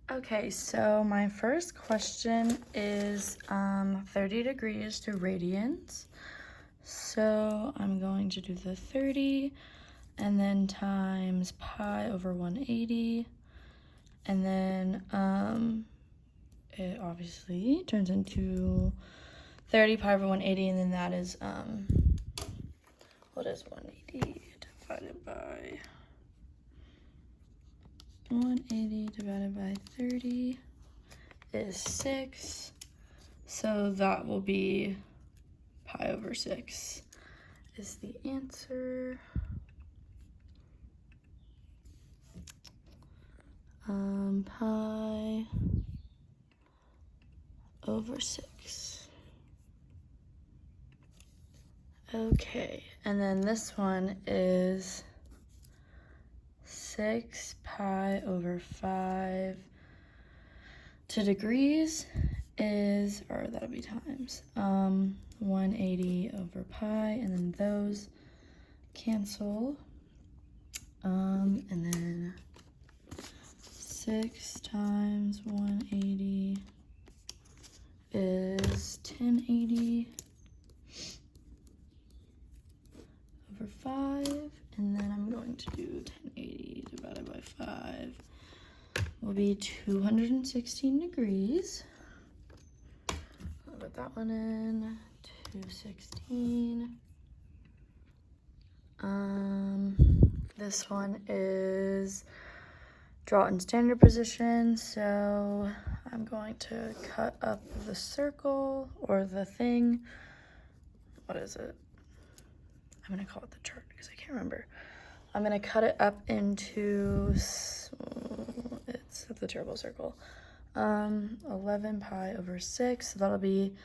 Okay, so my first question is 30 degrees to radians. So I'm going to do the 30 and then times pi over 180. And then it obviously turns into 30 pi over 180, and then that is, what is 180 divided by 180 divided by 30 is 6. So that will be pi over 6 is the answer. Pi over 6. Okay, and then this one is 6 pi over 5 to degrees is, or that'll be times, 180 over pi, and then those cancel. And then 6 times 180 is 1080 over 5, and then I'm going to do 1080 divided by 5 will be 216 degrees. I'll put that one in, 216. This one is draw in standard position, so I'm going to cut up the circle or the thing. What is it? I'm gonna call it the chart because I can't remember. I'm gonna cut it up into, it's the terrible circle. 11 pi over 6, so that'll be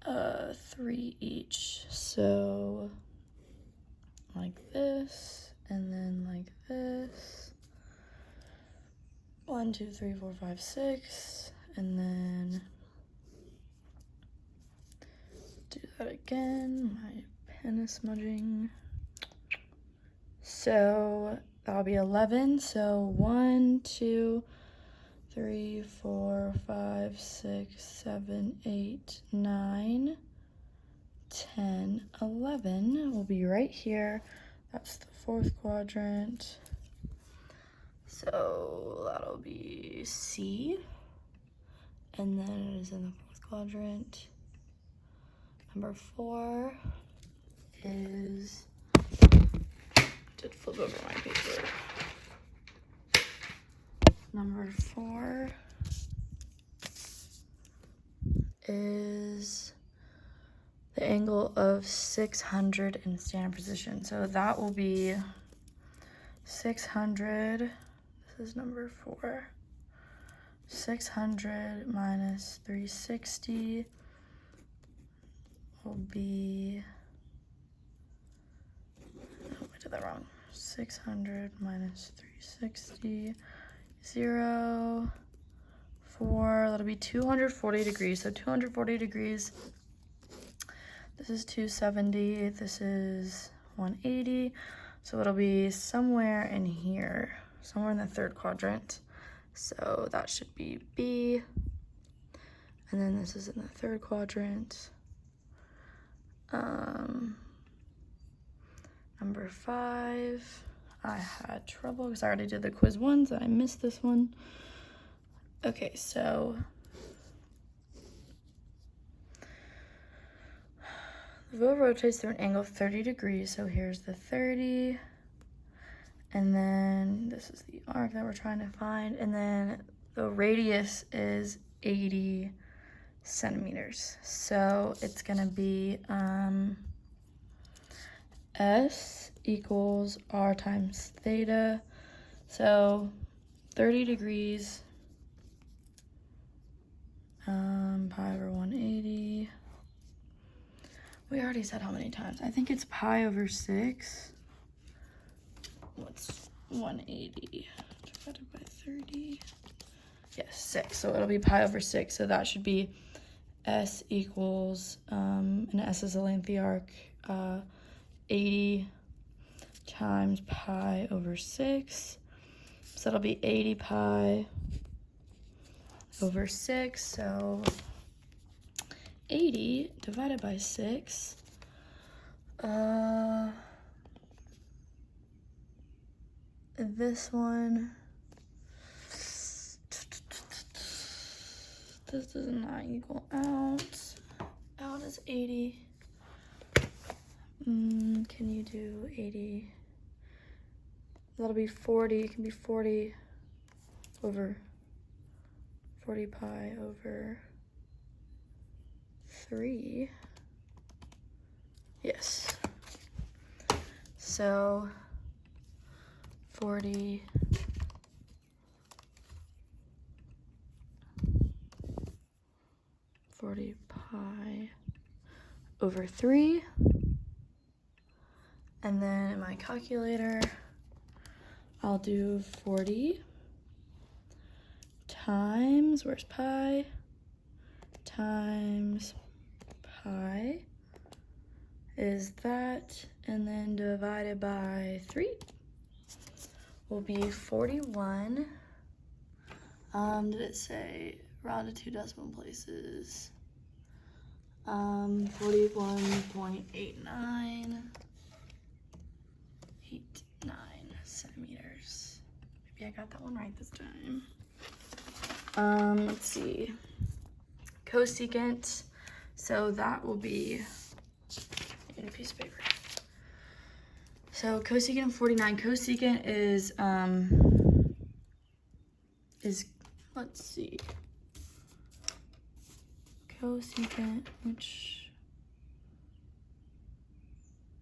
3 each. So like this, and then like this. 1, 2, 3, 4, 5, 6, and then do that again. My pen is smudging. So that'll be 11. So 1, 2, 3, 4, 5, 6, 7, 8, 9, 10, 11 will be right here. That's the fourth quadrant. So that'll be C. And then it is in the fourth quadrant. Number 4 is, did flip over my paper. Number 4 is the angle of 600 in standard position. So that will be 600, this is number 4. 600 minus 360 will be, oh, I did that wrong. 600 minus 360, 0, 4, that'll be 240 degrees. So 240 degrees, this is 270, this is 180. So it'll be somewhere in here, somewhere in the third quadrant. So that should be B. And then this is in the third quadrant. Number 5, I had trouble because I already did the quiz one, so I missed this one. Okay, so the wheel rotates through an angle of 30 degrees. So here's the 30. And then this is the arc that we're trying to find. And then the radius is 80 centimeters. So it's gonna be S equals R times theta. So 30 degrees, pi over 180. We already said how many times. I think it's pi over 6. What's 180 divided by 30? Yes, 6. So it'll be pi over 6. So that should be S equals, and S is the length of the arc, 80 times pi over 6. So that'll be 80 pi over 6. So 80 divided by 6. This one, this does not equal out. Out is 80. Can you do 80? That'll be 40. It can be 40 over 40 pi over 3. Yes. So 40 pi over 3. And then in my calculator, I'll do 40 times, where's pi? Times pi is that, and then divided by 3 will be 41. Did it say rounded 2 decimal places? 41.89 centimeters. Maybe I got that one right this time. Let's see. Cosecant. So that will be in a piece of paper. So cosecant of 49. Cosecant is let's see. Cosecant, which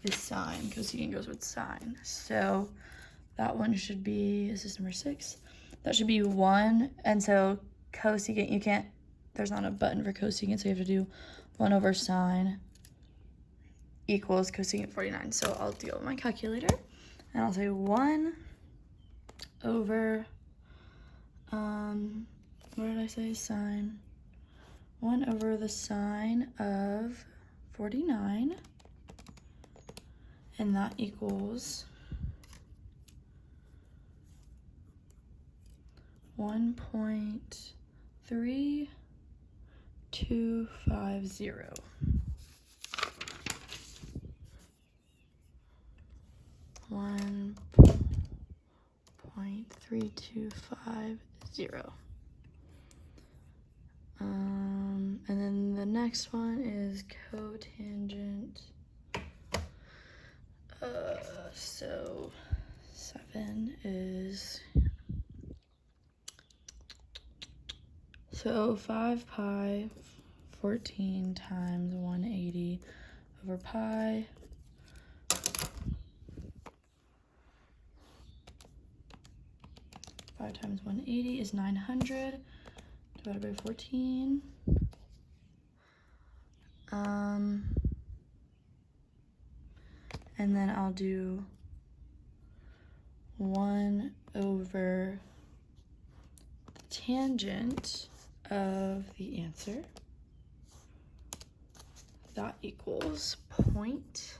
is sine. Cosecant goes with sine. So that one should be, this is number 6. That should be 1. And so cosecant, you can't, there's not a button for cosecant, so you have to do 1 over sine equals cosecant 49. So I'll deal with my calculator, and I'll say 1 over, what did I say, sine? 1 over the sine of 49, and that equals 1.3250. 1.3250. And then the next one is cotangent. So 7 is, so 5 pi 14 times 180 over pi. Five times 180 is 900 divided by 14. And then I'll do 1 over the tangent of the answer. That equals point,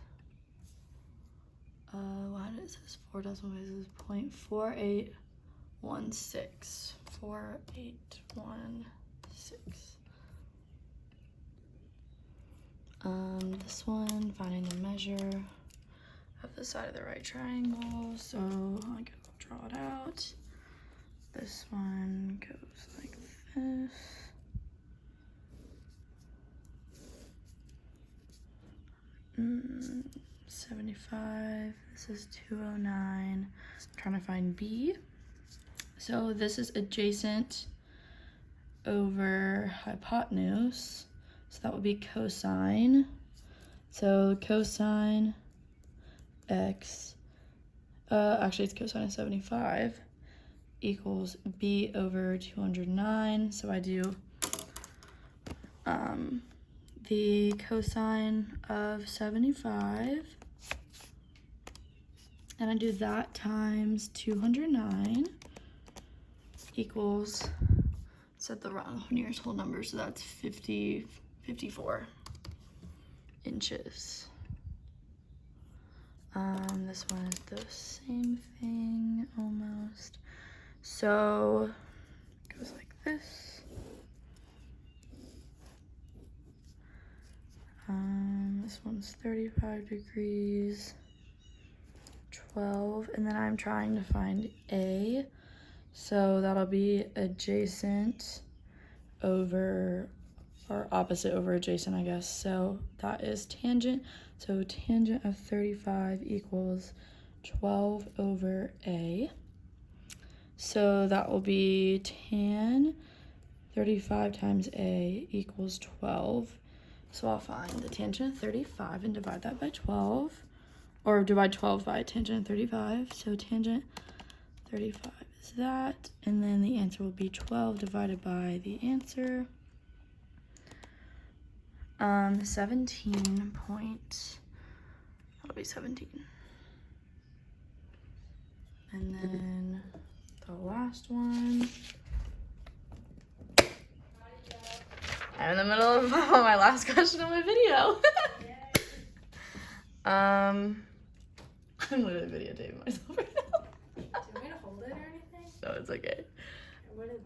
why did it says 4 decimal places? 0.4816. 4816. This one, finding the measure of the side of the right triangle. So I go draw it out. This one goes like this. Mm, 75. This is 209. I'm trying to find B. So this is adjacent over hypotenuse. So that would be cosine. So cosine x, actually it's cosine of 75 equals b over 209. So I do the cosine of 75, and I do that times 209 equals, said the wrong nearest whole number, so that's 54 inches. This one is the same thing almost. So it goes like this. This one's 35 degrees, 12, and then I'm trying to find A, so that'll be adjacent over, or opposite over adjacent, I guess. So that is tangent, so tangent of 35 equals 12 over A. So that will be tan 35 times A equals 12. So I'll find the tangent of 35 and divide that by 12, or divide 12 by tangent of 35. So tangent 35 is that, and then the answer will be 12 divided by the answer. 17 point, that'll be 17. And then the last one. I'm in the middle of my last question of my video. I'm literally videotaping myself right now. Do you want me to hold it or anything? No, it's okay. What is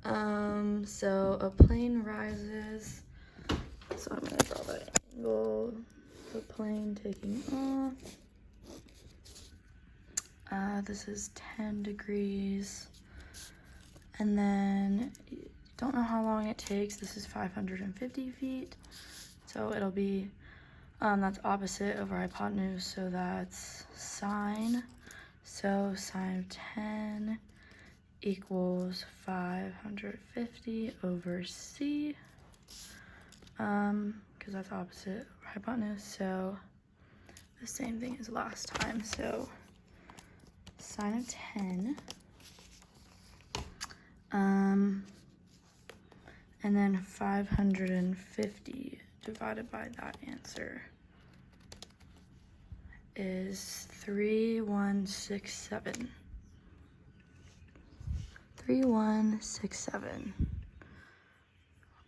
that? So a plane rises. So I'm gonna draw the angle. The plane taking off. This is 10 degrees. And then don't know how long it takes. This is 550 feet. So it'll be, that's opposite over hypotenuse, so that's sine. So sine of 10 equals 550 over c, because that's opposite over hypotenuse, so the same thing as last time. So sine of 10, and then 550 divided by that answer is 3167. 3167.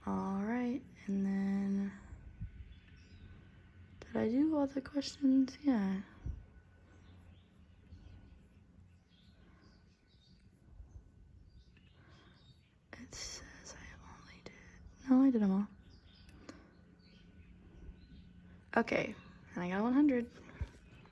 All right, and then did I do all the questions? Yeah. It says I only did, no, I did them all. Okay, and I got 100.